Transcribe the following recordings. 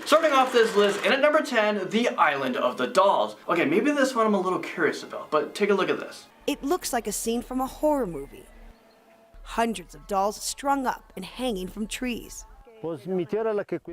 Starting off this list, and at number 10, the Island of the Dolls. Okay, maybe this one I'm a little curious about, but take a look at this. It looks like a scene from a horror movie. Hundreds of dolls strung up and hanging from trees.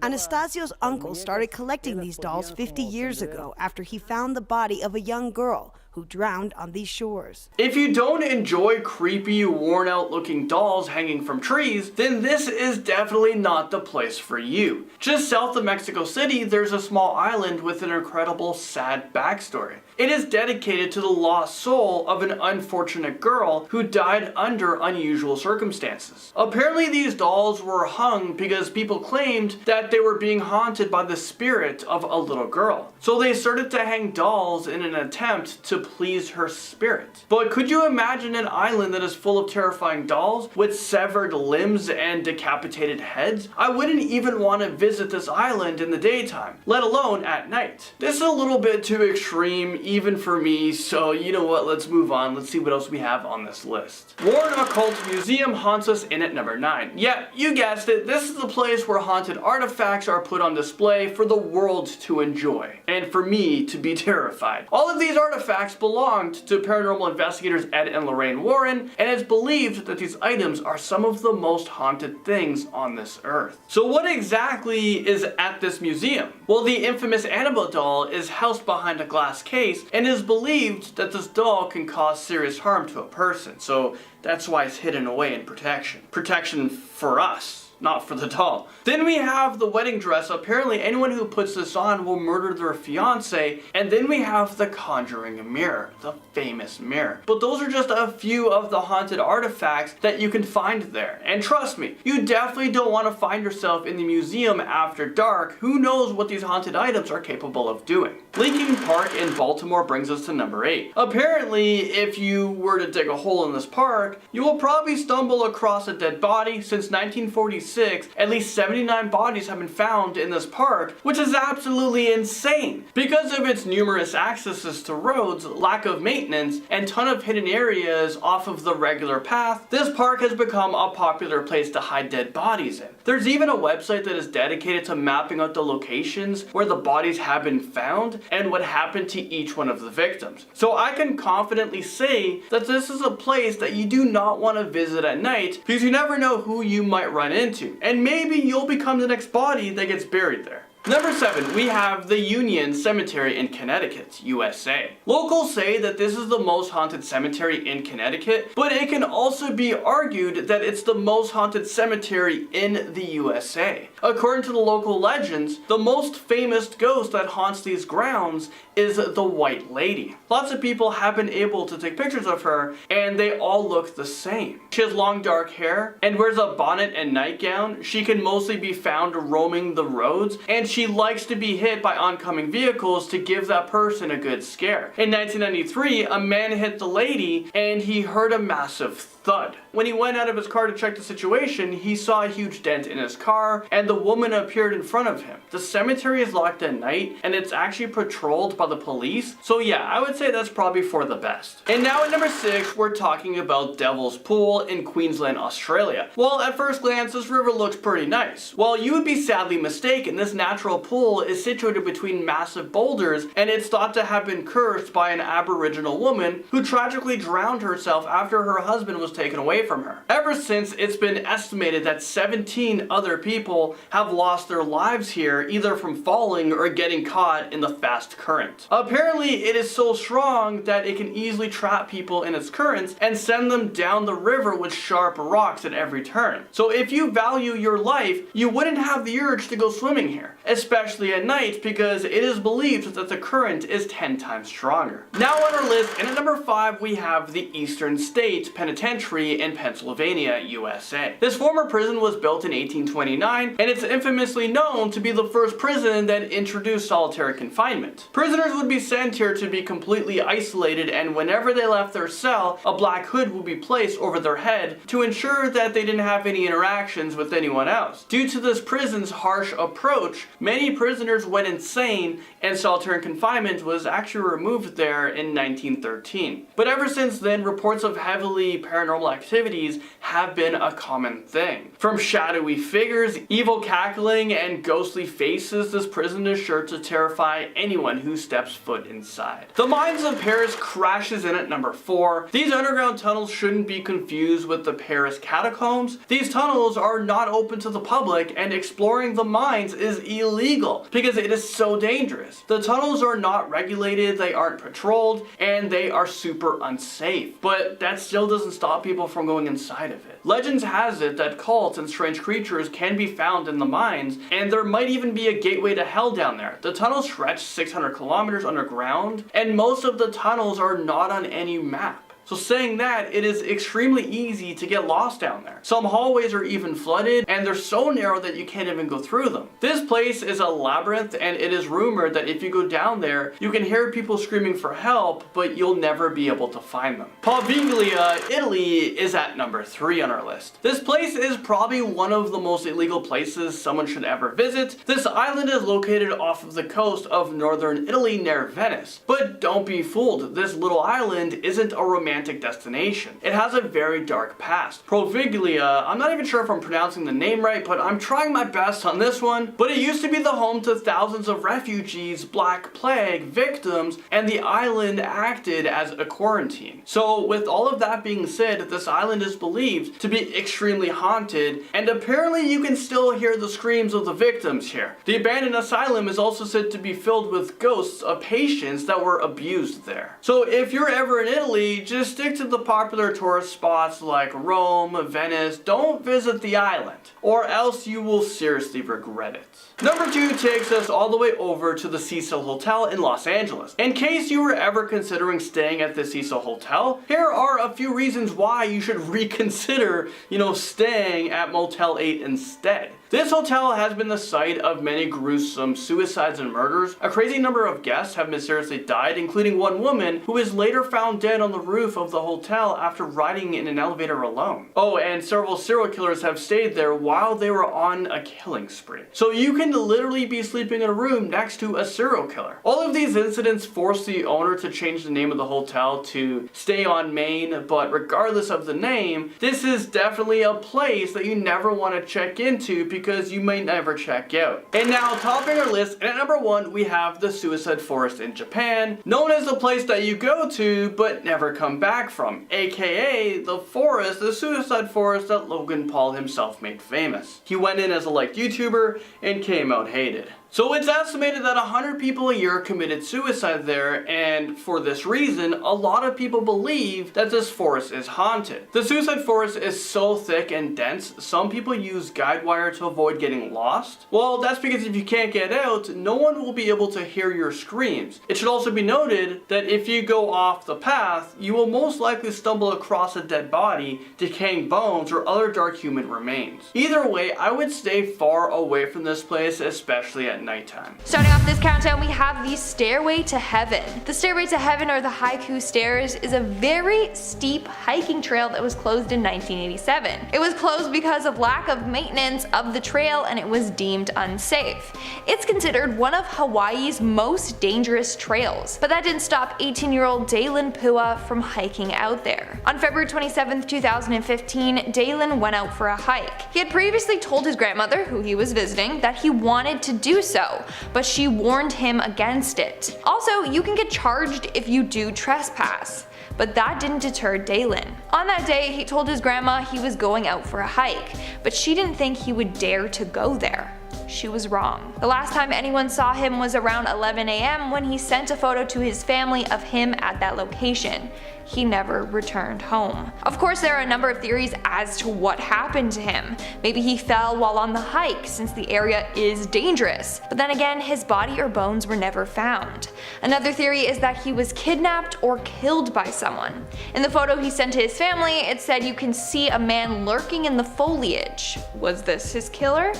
Anastasio's uncle started collecting these dolls 50 years ago after he found the body of a young girl who drowned on these shores. If you don't enjoy creepy, worn out looking dolls hanging from trees, then this is definitely not the place for you. Just south of Mexico City, there's a small island with an incredible sad backstory. It is dedicated to the lost soul of an unfortunate girl who died under unusual circumstances. Apparently these dolls were hung because people claimed that they were being haunted by the spirit of a little girl. So they started to hang dolls in an attempt to please her spirit. But could you imagine an island that is full of terrifying dolls with severed limbs and decapitated heads? I wouldn't even want to visit this island in the daytime, let alone at night. This is a little bit too extreme even for me, so you know what, let's move on. Let's see what else we have on this list. Warren Occult Museum haunts us in at number 9. Yeah, you guessed it, this is the place where haunted artifacts are put on display for the world to enjoy, and for me to be terrified. All of these artifacts belonged to paranormal investigators Ed and Lorraine Warren, and it's believed that these items are some of the most haunted things on this earth. So what exactly is at this museum? Well, the infamous Annabelle doll is housed behind a glass case, and it is believed that this doll can cause serious harm to a person, so that's why it's hidden away in protection. Protection for us, not for the doll. Then we have the wedding dress. Apparently anyone who puts this on will murder their fiance. And then we have the conjuring mirror, the famous mirror. But those are just a few of the haunted artifacts that you can find there. And trust me, you definitely don't want to find yourself in the museum after dark. Who knows what these haunted items are capable of doing. Lincoln Park in Baltimore brings us to number 8. Apparently, if you were to dig a hole in this park, you will probably stumble across a dead body. Since 1946, at least 79 bodies have been found in this park, which is absolutely insane. Because of its numerous accesses to roads, lack of maintenance, and ton of hidden areas off of the regular path, this park has become a popular place to hide dead bodies in. There's even a website that is dedicated to mapping out the locations where the bodies have been found and what happened to each one of the victims. So I can confidently say that this is a place that you do not want to visit at night because you never know who you might run into. And maybe you'll become the next body that gets buried there. Number 7, we have the Union Cemetery in Connecticut, USA. Locals say that this is the most haunted cemetery in Connecticut, but it can also be argued that it's the most haunted cemetery in the USA. According to the local legends, the most famous ghost that haunts these grounds is the White Lady. Lots of people have been able to take pictures of her, and they all look the same. She has long dark hair and wears a bonnet and nightgown. She can mostly be found roaming the roads, and she likes to be hit by oncoming vehicles to give that person a good scare. In 1993, a man hit the lady and he heard a massive thud. When he went out of his car to check the situation, he saw a huge dent in his car and the woman appeared in front of him. The cemetery is locked at night and it's actually patrolled by the police, so yeah, I would say that's probably for the best. And now at number 6, we're talking about Devil's Pool in Queensland, Australia. Well, at first glance, this river looks pretty nice. Well, you would be sadly mistaken. This natural pool is situated between massive boulders, and it's thought to have been cursed by an Aboriginal woman who tragically drowned herself after her husband was taken away from her. Ever since, it's been estimated that 17 other people have lost their lives here, either from falling or getting caught in the fast current. Apparently, it is so strong that it can easily trap people in its currents and send them down the river with sharp rocks at every turn. So if you value your life, you wouldn't have the urge to go swimming here, especially at night, because it is believed that the current is 10 times stronger. Now on our list, and at number 5, we have the Eastern State Penitentiary in Pennsylvania, USA. This former prison was built in 1829, and it's infamously known to be the first prison that introduced solitary confinement. Prisoners would be sent here to be completely isolated, and whenever they left their cell, a black hood would be placed over their head to ensure that they didn't have any interactions with anyone else. Due to this prison's harsh approach, many prisoners went insane, and solitary confinement was actually removed there in 1913. But ever since then, reports of heavily paranormal activity activities have been a common thing. From shadowy figures, evil cackling, and ghostly faces, this prison is sure to terrify anyone who steps foot inside. The Mines of Paris crashes in at number 4. These underground tunnels shouldn't be confused with the Paris catacombs. These tunnels are not open to the public, and exploring the mines is illegal because it is so dangerous. The tunnels are not regulated, they aren't patrolled, and they are super unsafe. But that still doesn't stop people from going inside of it. Legends has it that cults and strange creatures can be found in the mines, and there might even be a gateway to hell down there. The tunnels stretch 600 kilometers underground, and most of the tunnels are not on any map. So saying that, it is extremely easy to get lost down there. Some hallways are even flooded, and they're so narrow that you can't even go through them. This place is a labyrinth, and it is rumored that if you go down there, you can hear people screaming for help, but you'll never be able to find them. Poveglia, Italy is at number 3 on our list. This place is probably one of the most illegal places someone should ever visit. This island is located off of the coast of northern Italy near Venice. But don't be fooled, this little island isn't a romantic destination. It has a very dark past. Poveglia, I'm not even sure if I'm pronouncing the name right, but I'm trying my best on this one. But it used to be the home to thousands of refugees, Black Plague victims, and the island acted as a quarantine. So with all of that being said, this island is believed to be extremely haunted, and apparently you can still hear the screams of the victims here. The abandoned asylum is also said to be filled with ghosts of patients that were abused there. So if you're ever in Italy, just stick to the popular tourist spots like Rome, Venice. Don't visit the island, or else you will seriously regret it. Number 2 takes us all the way over to the Cecil Hotel in Los Angeles. In case you were ever considering staying at the Cecil Hotel, here are a few reasons why you should reconsider, staying at Motel 8 instead. This hotel has been the site of many gruesome suicides and murders. A crazy number of guests have mysteriously died, including one woman who was later found dead on the roof of the hotel after riding in an elevator alone. Oh, and several serial killers have stayed there while they were on a killing spree. So you can literally be sleeping in a room next to a serial killer. All of these incidents forced the owner to change the name of the hotel to Stay on Main, but regardless of the name, this is definitely a place that you never want to check into because you might never check out. And now, topping our list, and at number 1, we have the Suicide Forest in Japan, known as the place that you go to but never come back from, aka the Suicide Forest that Logan Paul himself made famous. He went in as a liked YouTuber and came out hated. So it's estimated that 100 people a year committed suicide there, and for this reason, a lot of people believe that this forest is haunted. The Suicide Forest is so thick and dense, some people use guide wire to avoid getting lost. Well, that's because if you can't get out, no one will be able to hear your screams. It should also be noted that if you go off the path, you will most likely stumble across a dead body, decaying bones, or other dark human remains. Either way, I would stay far away from this place, especially at nighttime. Starting off this countdown, we have the Stairway to Heaven. The Stairway to Heaven, or the Haiku Stairs, is a very steep hiking trail that was closed in 1987. It was closed because of lack of maintenance of the trail, and it was deemed unsafe. It's considered one of Hawaii's most dangerous trails, but that didn't stop 18-year-old Dalen Pua from hiking out there. On February 27, 2015, Dalen went out for a hike. He had previously told his grandmother, who he was visiting, that he wanted to do so, but she warned him against it. Also, you can get charged if you do trespass. But that didn't deter Dalen. On that day, he told his grandma he was going out for a hike, but she didn't think he would dare to go there. She was wrong. The last time anyone saw him was around 11 a.m. when he sent a photo to his family of him at that location. He never returned home. Of course, there are a number of theories as to what happened to him. Maybe he fell while on the hike, since the area is dangerous. But then again, his body or bones were never found. Another theory is that he was kidnapped or killed by someone. In the photo he sent to his family, it said you can see a man lurking in the foliage. Was this his killer?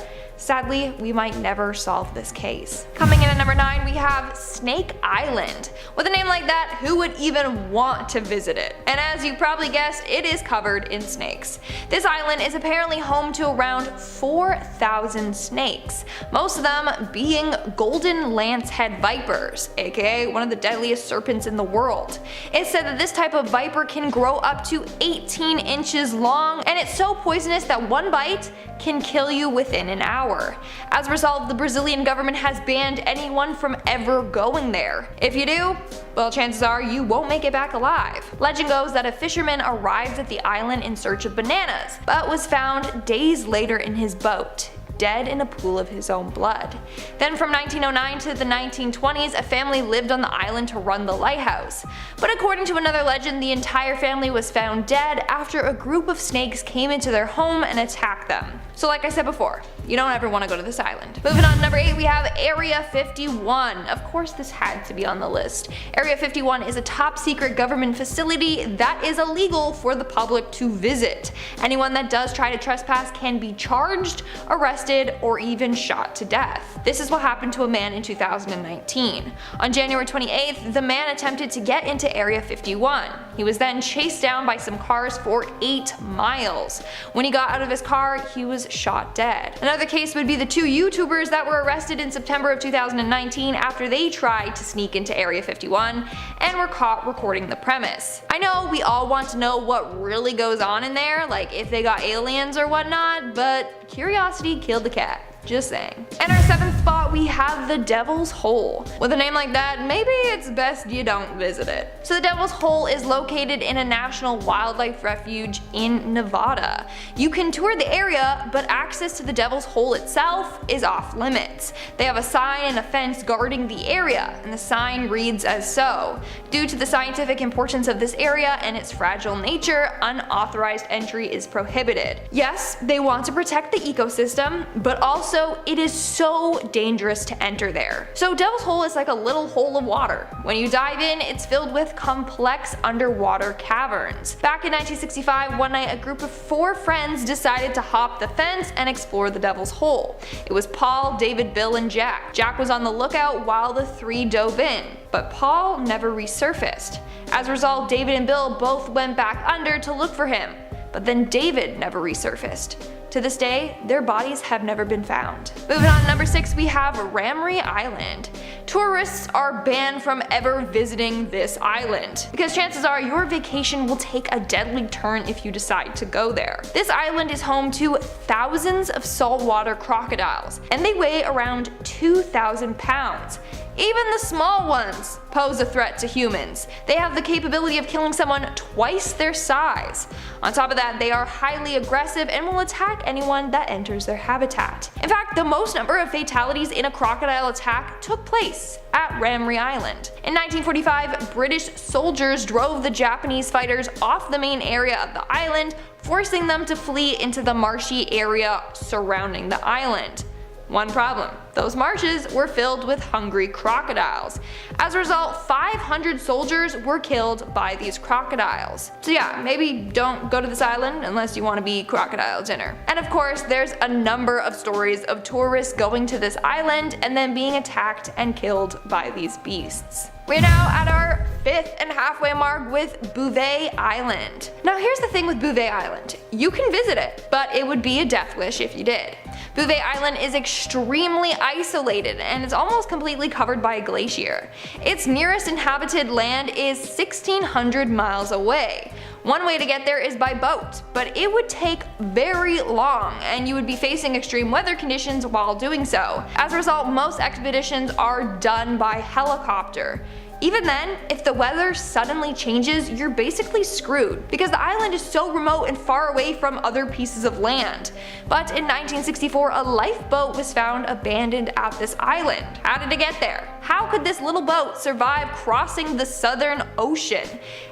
Sadly, we might never solve this case. Coming in at number 9, we have Snake Island. With a name like that, who would even want to visit it? And as you probably guessed, it is covered in snakes. This island is apparently home to around 4,000 snakes, most of them being golden lancehead vipers, aka one of the deadliest serpents in the world. It's said that this type of viper can grow up to 18 inches long, and it's so poisonous that one bite can kill you within an hour. As a result, the Brazilian government has banned anyone from ever going there. If you do, well, chances are you won't make it back alive. Legend goes that a fisherman arrived at the island in search of bananas, but was found days later in his boat, dead in a pool of his own blood. Then from 1909 to the 1920s, a family lived on the island to run the lighthouse. But according to another legend, the entire family was found dead after a group of snakes came into their home and attacked them. So like I said before, you don't ever want to go to this island. Moving on to number 8, we have Area 51. Of course this had to be on the list. Area 51 is a top secret government facility that is illegal for the public to visit. Anyone that does try to trespass can be charged, arrested, or even shot to death. This is what happened to a man in 2019. On January 28th, the man attempted to get into Area 51. He was then chased down by some cars for 8 miles. When he got out of his car, he was shot dead. Another case would be the 2 YouTubers that were arrested in September of 2019 after they tried to sneak into Area 51 and were caught recording the premise. I know we all want to know what really goes on in there, like if they got aliens or whatnot, but curiosity killed the cat. Just saying. In our 7th spot, we have the Devil's Hole. With a name like that, maybe it's best you don't visit it. So the Devil's Hole is located in a national wildlife refuge in Nevada. You can tour the area, but access to the Devil's Hole itself is off limits. They have a sign and a fence guarding the area, and the sign reads as so: "Due to the scientific importance of this area and its fragile nature, unauthorized entry is prohibited." Yes, they want to protect the ecosystem, but also it is so dangerous to enter there. So Devil's Hole is like a little hole of water. When you dive in, it's filled with complex underwater caverns. Back in 1965, one night a group of 4 friends decided to hop the fence and explore the Devil's Hole. It was Paul, David, Bill, and Jack. Jack was on the lookout while the 3 dove in, but Paul never resurfaced. As a result, David and Bill both went back under to look for him, but then David never resurfaced. To this day, their bodies have never been found. Moving on to number 6, we have Ramree Island. Tourists are banned from ever visiting this island, because chances are your vacation will take a deadly turn if you decide to go there. This island is home to thousands of saltwater crocodiles, and they weigh around 2,000 pounds. Even the small ones pose a threat to humans. They have the capability of killing someone twice their size. On top of that, they are highly aggressive and will attack anyone that enters their habitat. In fact, the most number of fatalities in a crocodile attack took place at Ramree Island. In 1945, British soldiers drove the Japanese fighters off the main area of the island, forcing them to flee into the marshy area surrounding the island. One problem: those marshes were filled with hungry crocodiles. As a result, 500 soldiers were killed by these crocodiles. So yeah, maybe don't go to this island unless you want to be crocodile dinner. And of course, there's a number of stories of tourists going to this island and then being attacked and killed by these beasts. We're now at our 5th and halfway mark with Bouvet Island. Now here's the thing with Bouvet Island. You can visit it, but it would be a death wish if you did. Bouvet Island is extremely isolated and is almost completely covered by a glacier. Its nearest inhabited land is 1,600 miles away. One way to get there is by boat, but it would take very long and you would be facing extreme weather conditions while doing so. As a result, most expeditions are done by helicopter. Even then, if the weather suddenly changes, you're basically screwed because the island is so remote and far away from other pieces of land. But in 1964, a lifeboat was found abandoned at this island. How did it get there? How could this little boat survive crossing the Southern Ocean?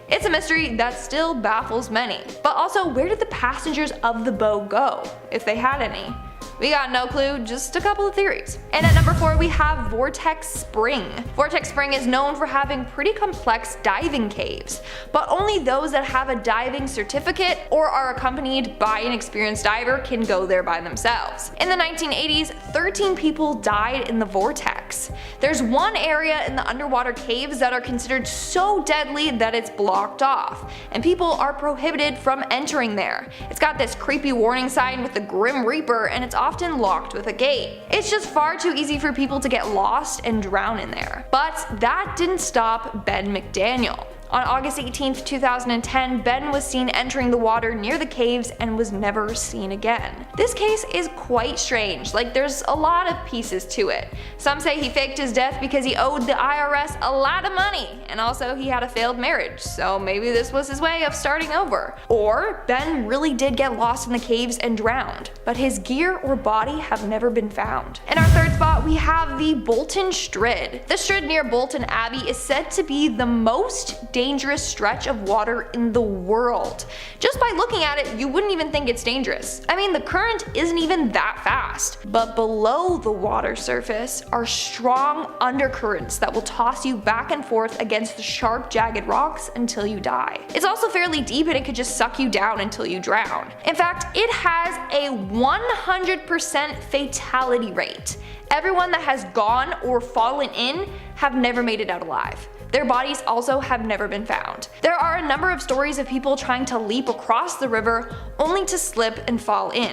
It's a mystery that still baffles many. But also, where did the passengers of the boat go, if they had any? We got no clue, just a couple of theories. And at number 4 we have Vortex Spring. Vortex Spring is known for having pretty complex diving caves, but only those that have a diving certificate or are accompanied by an experienced diver can go there by themselves. In the 1980s, 13 people died in the vortex. There's one area in the underwater caves that are considered so deadly that it's blocked off, and people are prohibited from entering there. It's got this creepy warning sign with the Grim Reaper, and it's often locked with a gate. It's just far too easy for people to get lost and drown in there. But that didn't stop Ben McDaniel. On August 18, 2010, Ben was seen entering the water near the caves and was never seen again. This case is quite strange, like there's a lot of pieces to it. Some say he faked his death because he owed the IRS a lot of money, and also he had a failed marriage, so maybe this was his way of starting over. Or Ben really did get lost in the caves and drowned, but his gear or body have never been found. In our third spot, we have the Bolton Strid. The Strid near Bolton Abbey is said to be the most dangerous stretch of water in the world. Just by looking at it, you wouldn't even think it's dangerous. I mean, the current isn't even that fast. But below the water surface are strong undercurrents that will toss you back and forth against the sharp, jagged rocks until you die. It's also fairly deep and it could just suck you down until you drown. In fact, it has a 100% fatality rate. Everyone that has gone or fallen in have never made it out alive. Their bodies also have never been found. There are a number of stories of people trying to leap across the river only to slip and fall in.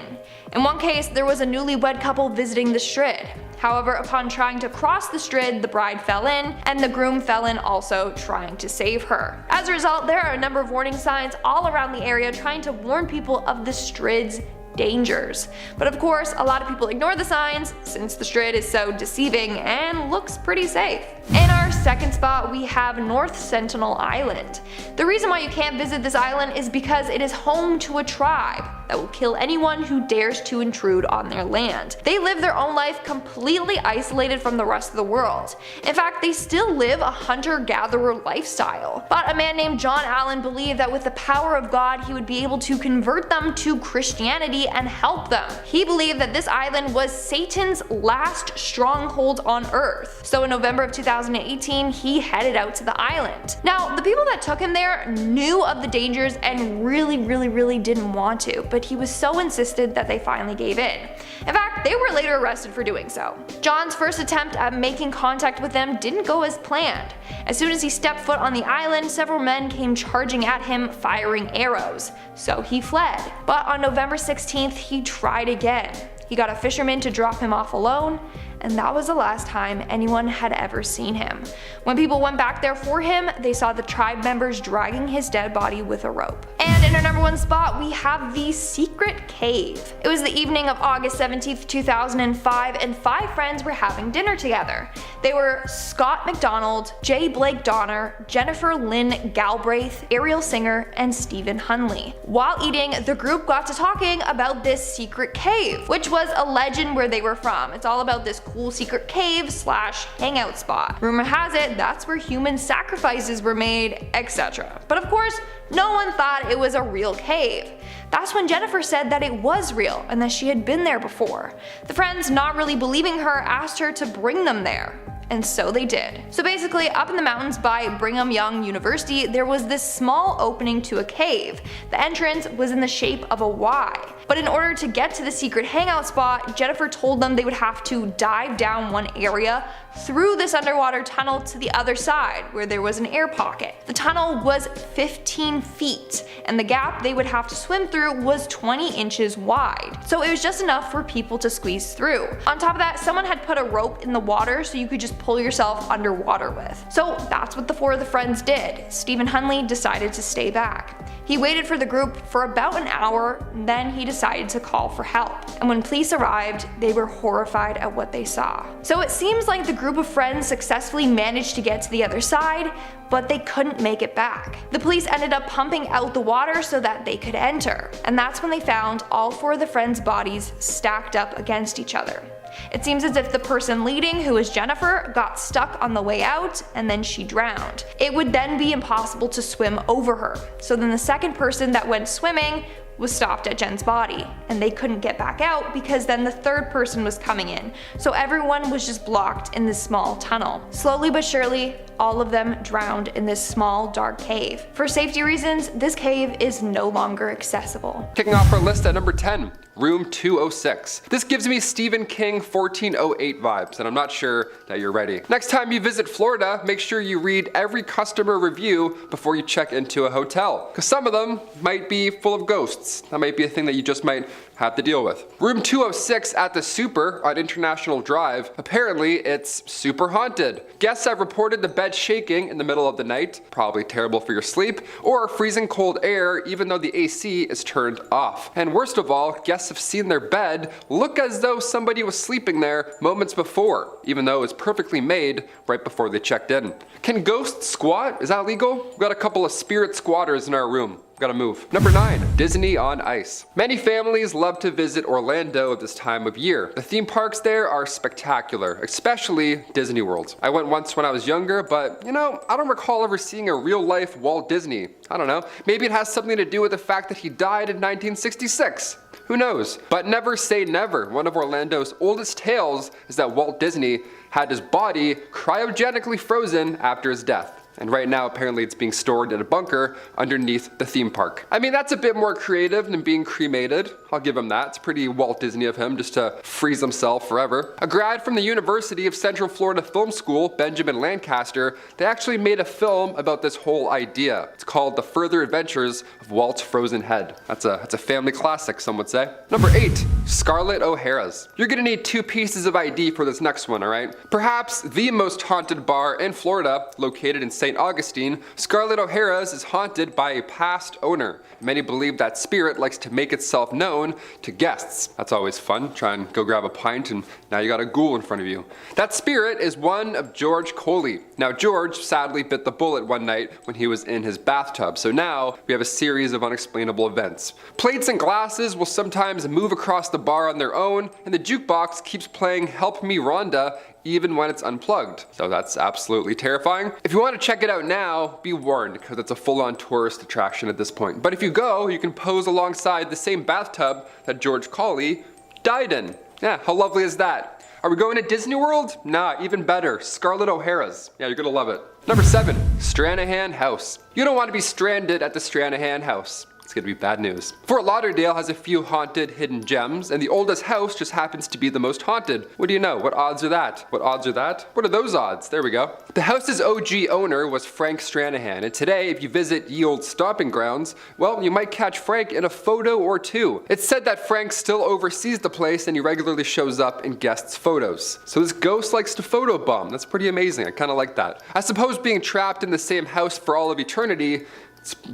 In one case, there was a newlywed couple visiting the Strid. However, upon trying to cross the Strid, the bride fell in, and the groom fell in also trying to save her. As a result, there are a number of warning signs all around the area trying to warn people of the Strid's dangers. But of course, a lot of people ignore the signs since the Strid is so deceiving and looks pretty safe. In our second spot, we have North Sentinel Island. The reason why you can't visit this island is because it is home to a tribe that will kill anyone who dares to intrude on their land. They live their own life completely isolated from the rest of the world. In fact, they still live a hunter-gatherer lifestyle. But a man named John Allen believed that with the power of God, he would be able to convert them to Christianity and help them. He believed that this island was Satan's last stronghold on Earth. So in November of 2018, he headed out to the island. Now, the people that took him there knew of the dangers and really didn't want to, but he was so insistent that they finally gave in. In fact, they were later arrested for doing so. John's first attempt at making contact with them didn't go as planned. As soon as he stepped foot on the island, several men came charging at him, firing arrows. So he fled. But on November 16th, he tried again. He got a fisherman to drop him off alone, and that was the last time anyone had ever seen him. When people went back there for him, they saw the tribe members dragging his dead body with a rope. And in our number 1 spot, we have the Secret Cave. It was the evening of August 17th, 2005, and 5 friends were having dinner together. They were Scott McDonald, J. Blake Donner, Jennifer Lynn Galbraith, Ariel Singer, and Stephen Hunley. While eating, the group got to talking about this secret cave, which was a legend where they were from. It's all about this cool secret cave slash hangout spot. Rumor has it that's where human sacrifices were made, etc. But of course, no one thought it was a real cave. That's when Jennifer said that it was real and that she had been there before. The friends, not really believing her, asked her to bring them there. And so they did. So basically, up in the mountains by Brigham Young University, there was this small opening to a cave. The entrance was in the shape of a Y. But in order to get to the secret hangout spot, Jennifer told them they would have to dive down one area through this underwater tunnel to the other side, where there was an air pocket. The tunnel was 15 feet, and the gap they would have to swim through was 20 inches wide. So it was just enough for people to squeeze through. On top of that, someone had put a rope in the water so you could just pull yourself underwater with. So that's what the 4 of the friends did. Stephen Hunley decided to stay back. He waited for the group for about an hour, then he decided to call for help. And when police arrived, they were horrified at what they saw. So it seems like the group of friends successfully managed to get to the other side, but they couldn't make it back. The police ended up pumping out the water so that they could enter. And that's when they found all 4 of the friends' bodies stacked up against each other. It seems as if the person leading, who was Jennifer, got stuck on the way out and then she drowned. It would then be impossible to swim over her. So then the second person that went swimming was stopped at Jen's body, and they couldn't get back out because then the third person was coming in. So everyone was just blocked in this small tunnel. Slowly but surely, all of them drowned in this small dark cave. For safety reasons, this cave is no longer accessible. Kicking off our list at number 10. Room 206. This gives me Stephen King 1408 vibes, and I'm not sure that you're ready. Next time you visit Florida, make sure you read every customer review before you check into a hotel, because some of them might be full of ghosts. That might be a thing that you just might have to deal with. Room 206 at the Super on International Drive. Apparently, it's super haunted. Guests have reported the bed shaking in the middle of the night, probably terrible for your sleep, or freezing cold air even though the AC is turned off. And worst of all, guests have seen their bed look as though somebody was sleeping there moments before, even though it was perfectly made right before they checked in. Can ghosts squat? Is that legal? We've got a couple of spirit squatters in our room. Gotta move. Number 9. Disney on Ice. Many families love to visit Orlando at this time of year. The theme parks there are spectacular, especially Disney World. I went once when I was younger, but I don't recall ever seeing a real life Walt Disney. I don't know. Maybe it has something to do with the fact that he died in 1966. Who knows? But never say never. One of Orlando's oldest tales is that Walt Disney had his body cryogenically frozen after his death. And right now, apparently it's being stored in a bunker underneath the theme park. I mean, that's a bit more creative than being cremated. I'll give him that. It's pretty Walt Disney of him just to freeze himself forever. A grad from the University of Central Florida Film School, Benjamin Lancaster, they actually made a film about this whole idea. It's called The Further Adventures of Walt's Frozen Head. That's a family classic, some would say. Number 8. Scarlett O'Hara's. You're gonna need 2 pieces of ID for this next one, alright? Perhaps the most haunted bar in Florida, located in St. Augustine, Scarlett O'Hara's is haunted by a past owner. Many believe that spirit likes to make itself known to guests. That's always fun. Try and go grab a pint and now you got a ghoul in front of you. That spirit is one of George Coley. Now George sadly bit the bullet one night when he was in his bathtub, so now we have a series of unexplainable events. Plates and glasses will sometimes move across the bar on their own, and the jukebox keeps playing Help Me Rhonda even when it's unplugged. So that's absolutely terrifying. If you want to check it out now, be warned, because it's a full-on tourist attraction at this point. But if you go, you can pose alongside the same bathtub that George Coley died in. Yeah, how lovely is that? Are we going to Disney World? Nah, even better, Scarlett O'Hara's. Yeah, you're gonna love it. Number 7, Stranahan House. You don't want to be stranded at the Stranahan House. It's gonna be bad news. Fort Lauderdale has a few haunted hidden gems, and the oldest house just happens to be the most haunted. What do you know? What odds are that? What odds are that? What are those odds? There we go. The house's OG owner was Frank Stranahan, and today, if you visit ye old stomping grounds, well, you might catch Frank in a photo or two. It's said that Frank still oversees the place and he regularly shows up in guests' photos. So this ghost likes to photobomb. That's pretty amazing. I kind of like that. I suppose being trapped in the same house for all of eternity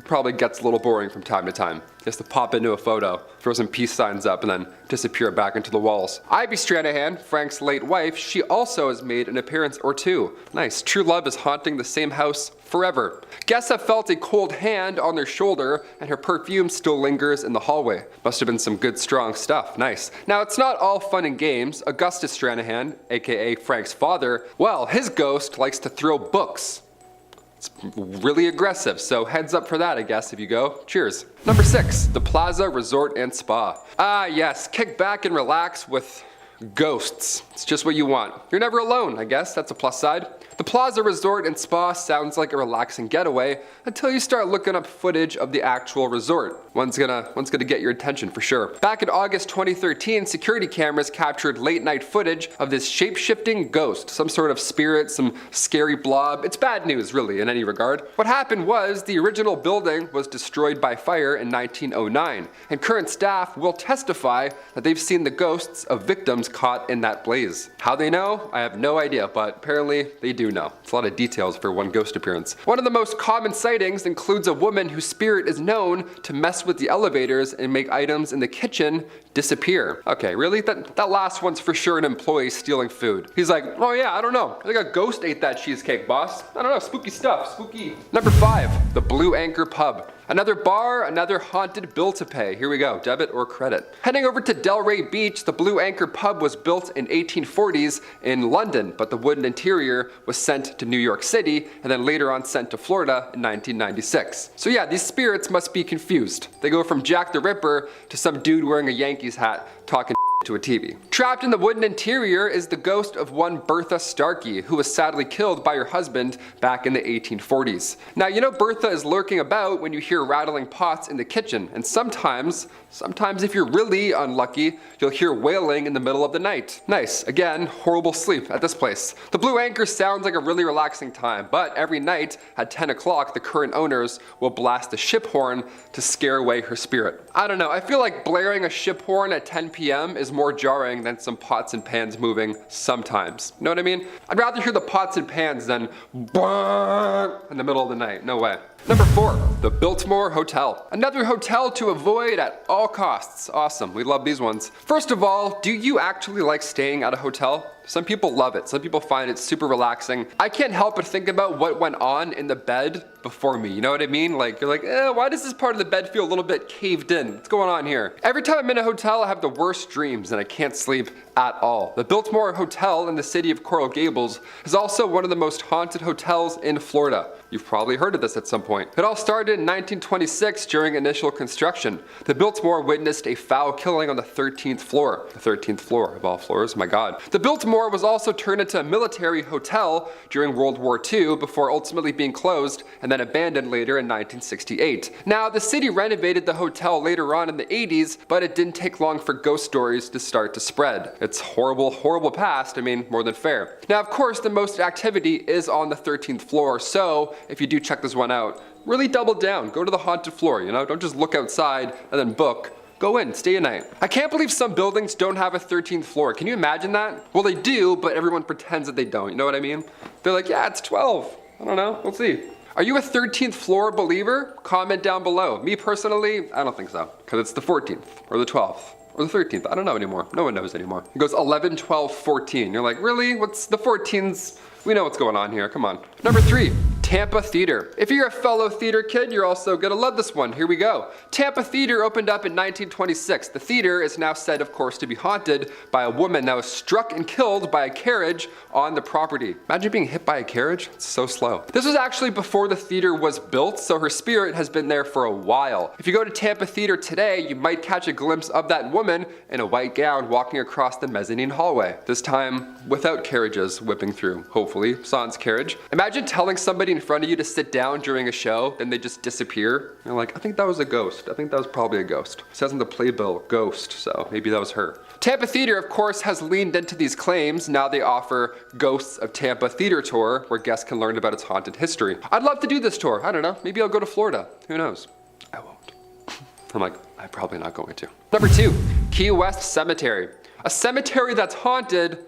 probably gets a little boring from time to time. Just to pop into a photo, throw some peace signs up, and then disappear back into the walls. Ivy Stranahan, Frank's late wife, she also has made an appearance or two. Nice. True love is haunting the same house forever. Guests have felt a cold hand on their shoulder, and her perfume still lingers in the hallway. Must have been some good, strong stuff. Nice. Now, it's not all fun and games. Augustus Stranahan, aka Frank's father, well, his ghost likes to throw books. It's really aggressive, so heads up for that, I guess, if you go. Cheers. Number 6, the Plaza Resort and Spa. Ah, yes, kick back and relax with ghosts. It's just what you want. You're never alone, I guess. That's a plus side. The Plaza Resort and Spa sounds like a relaxing getaway until you start looking up footage of the actual resort. One's gonna get your attention for sure. Back in August 2013, security cameras captured late night footage of this shape-shifting ghost, some sort of spirit, some scary blob. It's bad news, really, in any regard. What happened was the original building was destroyed by fire in 1909, and current staff will testify that they've seen the ghosts of victims caught in that blaze. How they know? I have no idea, but apparently they do know. It's a lot of details for one ghost appearance. One of the most common sightings includes a woman whose spirit is known to mess with the elevators and make items in the kitchen disappear. Okay, really? That last one's for sure an employee stealing food. He's like, oh yeah, I don't know. I think a ghost ate that cheesecake, boss. I don't know, spooky stuff, spooky. Number 5, the Blue Anchor Pub. Another bar, another haunted bill to pay. Here we go, debit or credit. Heading over to Delray Beach, the Blue Anchor pub was built in 1840s in London, but the wooden interior was sent to New York City and then later on sent to Florida in 1996. So yeah, these spirits must be confused. They go from Jack the Ripper to some dude wearing a Yankees hat talking to a TV. Trapped in the wooden interior is the ghost of one Bertha Starkey, who was sadly killed by her husband back in the 1840s. Now, you know Bertha is lurking about when you hear rattling pots in the kitchen, and sometimes if you're really unlucky, you'll hear wailing in the middle of the night. Nice, again, horrible sleep at this place. The Blue Anchor sounds like a really relaxing time, but every night at 10 o'clock, the current owners will blast a ship horn to scare away her spirit. I don't know, I feel like blaring a ship horn at 10 p.m. is more jarring than some pots and pans moving sometimes. You know what I mean? I'd rather hear the pots and pans than BANG in the middle of the night. No way. Number 4, the Biltmore Hotel. Another hotel to avoid at all costs. Awesome, we love these ones. First of all, do you actually like staying at a hotel? Some people love it. Some people find it super relaxing. I can't help but think about what went on in the bed before me. You know what I mean? Like, you're like, why does this part of the bed feel a little bit caved in? What's going on here? Every time I'm in a hotel, I have the worst dreams and I can't sleep at all. The Biltmore Hotel in the city of Coral Gables is also one of the most haunted hotels in Florida. You've probably heard of this at some point. It all started in 1926 during initial construction. The Biltmore witnessed a foul killing on the 13th floor. The 13th floor of all floors, my God. The Biltmore was also turned into a military hotel during World War II before ultimately being closed and then abandoned later in 1968. Now, the city renovated the hotel later on in the 80s, but it didn't take long for ghost stories to start to spread. It's horrible, horrible past, I mean, more than fair. Now, of course, the most activity is on the 13th floor, so if you do check this one out, really double down, go to the haunted floor, you know, don't just look outside and then book. Go in, stay a night. I can't believe some buildings don't have a 13th floor. Can you imagine that? Well, they do, but everyone pretends that they don't, you know what I mean? They're like, yeah, it's 12. I don't know, we'll see. Are you a 13th floor believer? Comment down below. Me personally, I don't think so, because it's the 14th or the 12th. Or the 13th, I don't know anymore. No one knows anymore. It goes 11, 12, 14. You're like, really? What's the 14s? We know what's going on here, come on. Number 3, Tampa Theater. If you're a fellow theater kid, you're also gonna love this one. Here we go. Tampa Theater opened up in 1926. The theater is now said, of course, to be haunted by a woman that was struck and killed by a carriage on the property. Imagine being hit by a carriage, it's so slow. This was actually before the theater was built, so her spirit has been there for a while. If you go to Tampa Theater today, you might catch a glimpse of that woman in a white gown walking across the mezzanine hallway. This time without carriages whipping through, hopefully, sans carriage. Imagine telling somebody in front of you to sit down during a show, then they just disappear. You're like, I think that was a ghost. I think that was probably a ghost. It says in the playbill, ghost, so maybe that was her. Tampa Theater, of course, has leaned into these claims. Now they offer Ghosts of Tampa Theater Tour, where guests can learn about its haunted history. I'd love to do this tour. I don't know, maybe I'll go to Florida. Who knows? I won't. I'm like, I'm probably not going to. Number 2, Key West Cemetery. A cemetery that's haunted.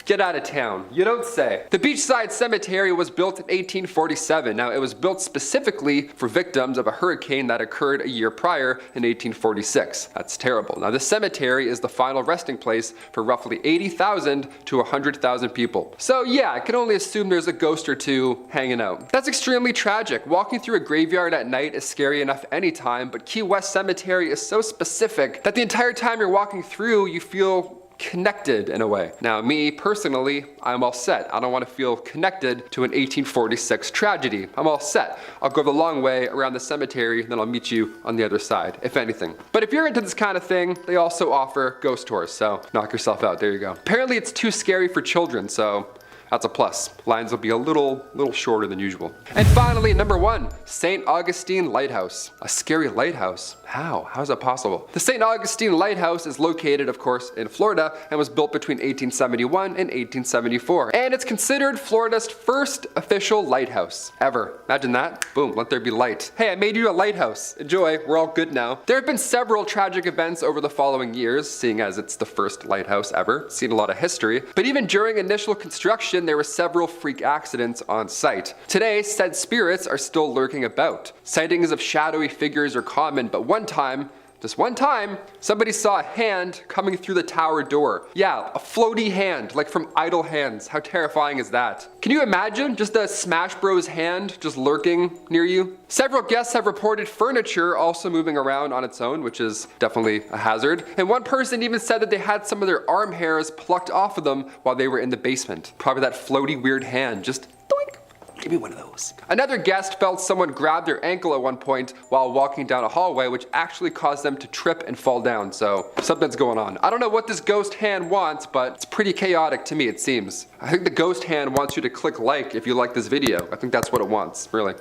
Get out of town. You don't say. The Beachside Cemetery was built in 1847. Now, it was built specifically for victims of a hurricane that occurred a year prior in 1846. That's terrible. Now, the cemetery is the final resting place for roughly 80,000 to 100,000 people. So yeah, I can only assume there's a ghost or two hanging out. That's extremely tragic. Walking through a graveyard at night is scary enough anytime, but Key West Cemetery is so specific that the entire time you're walking through, you feel connected in a way. Now, me personally, I'm all set. I don't want to feel connected to an 1846 tragedy. I'm all set. I'll go the long way around the cemetery, then I'll meet you on the other side, if anything. But if you're into this kind of thing, they also offer ghost tours, so knock yourself out. There you go. Apparently, it's too scary for children, so that's a plus. Lines will be a little shorter than usual. And finally, number 1, St. Augustine Lighthouse. A scary lighthouse? How? How is that possible? The St. Augustine Lighthouse is located, of course, in Florida and was built between 1871 and 1874. And it's considered Florida's first official lighthouse ever. Imagine that. Boom, let there be light. Hey, I made you a lighthouse. Enjoy, we're all good now. There have been several tragic events over the following years, seeing as it's the first lighthouse ever. Seen a lot of history. But even during initial construction, there were several freak accidents on site. Today, said spirits are still lurking about. Sightings of shadowy figures are common, but one time, This one time, somebody saw a hand coming through the tower door. Yeah, a floaty hand, like from Idle Hands. How terrifying is that? Can you imagine just a Smash Bros hand just lurking near you? Several guests have reported furniture also moving around on its own, which is definitely a hazard. And one person even said that they had some of their arm hairs plucked off of them while they were in the basement. Probably that floaty weird hand just doink. Give me one of those. Another guest felt someone grab their ankle at one point while walking down a hallway, which actually caused them to trip and fall down, so something's going on. I don't know what this ghost hand wants, but it's pretty chaotic to me, it seems. I think the ghost hand wants you to click like if you like this video. I think that's what it wants, really.